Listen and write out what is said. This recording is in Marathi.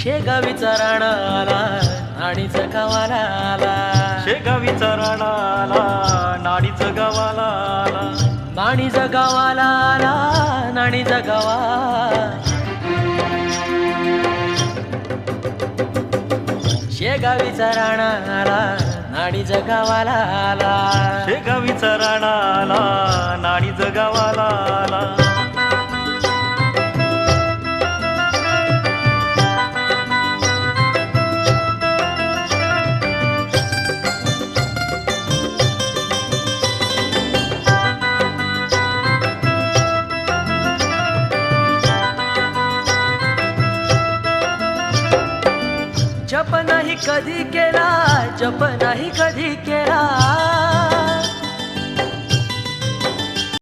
शेगावीचा राणा आला नाणीचा गावाला आला. शेगावीचा राणा आला नाणीचा गावाला आला. नाणीचा गावाला आला नाणीचा गावा. शेगावीचा राणा आला नाणीचा गावाला आला. शेगावीचा राणा आला नाणीचा गावाला आला. जप नाही कधी केला, जप नाही कधी केला.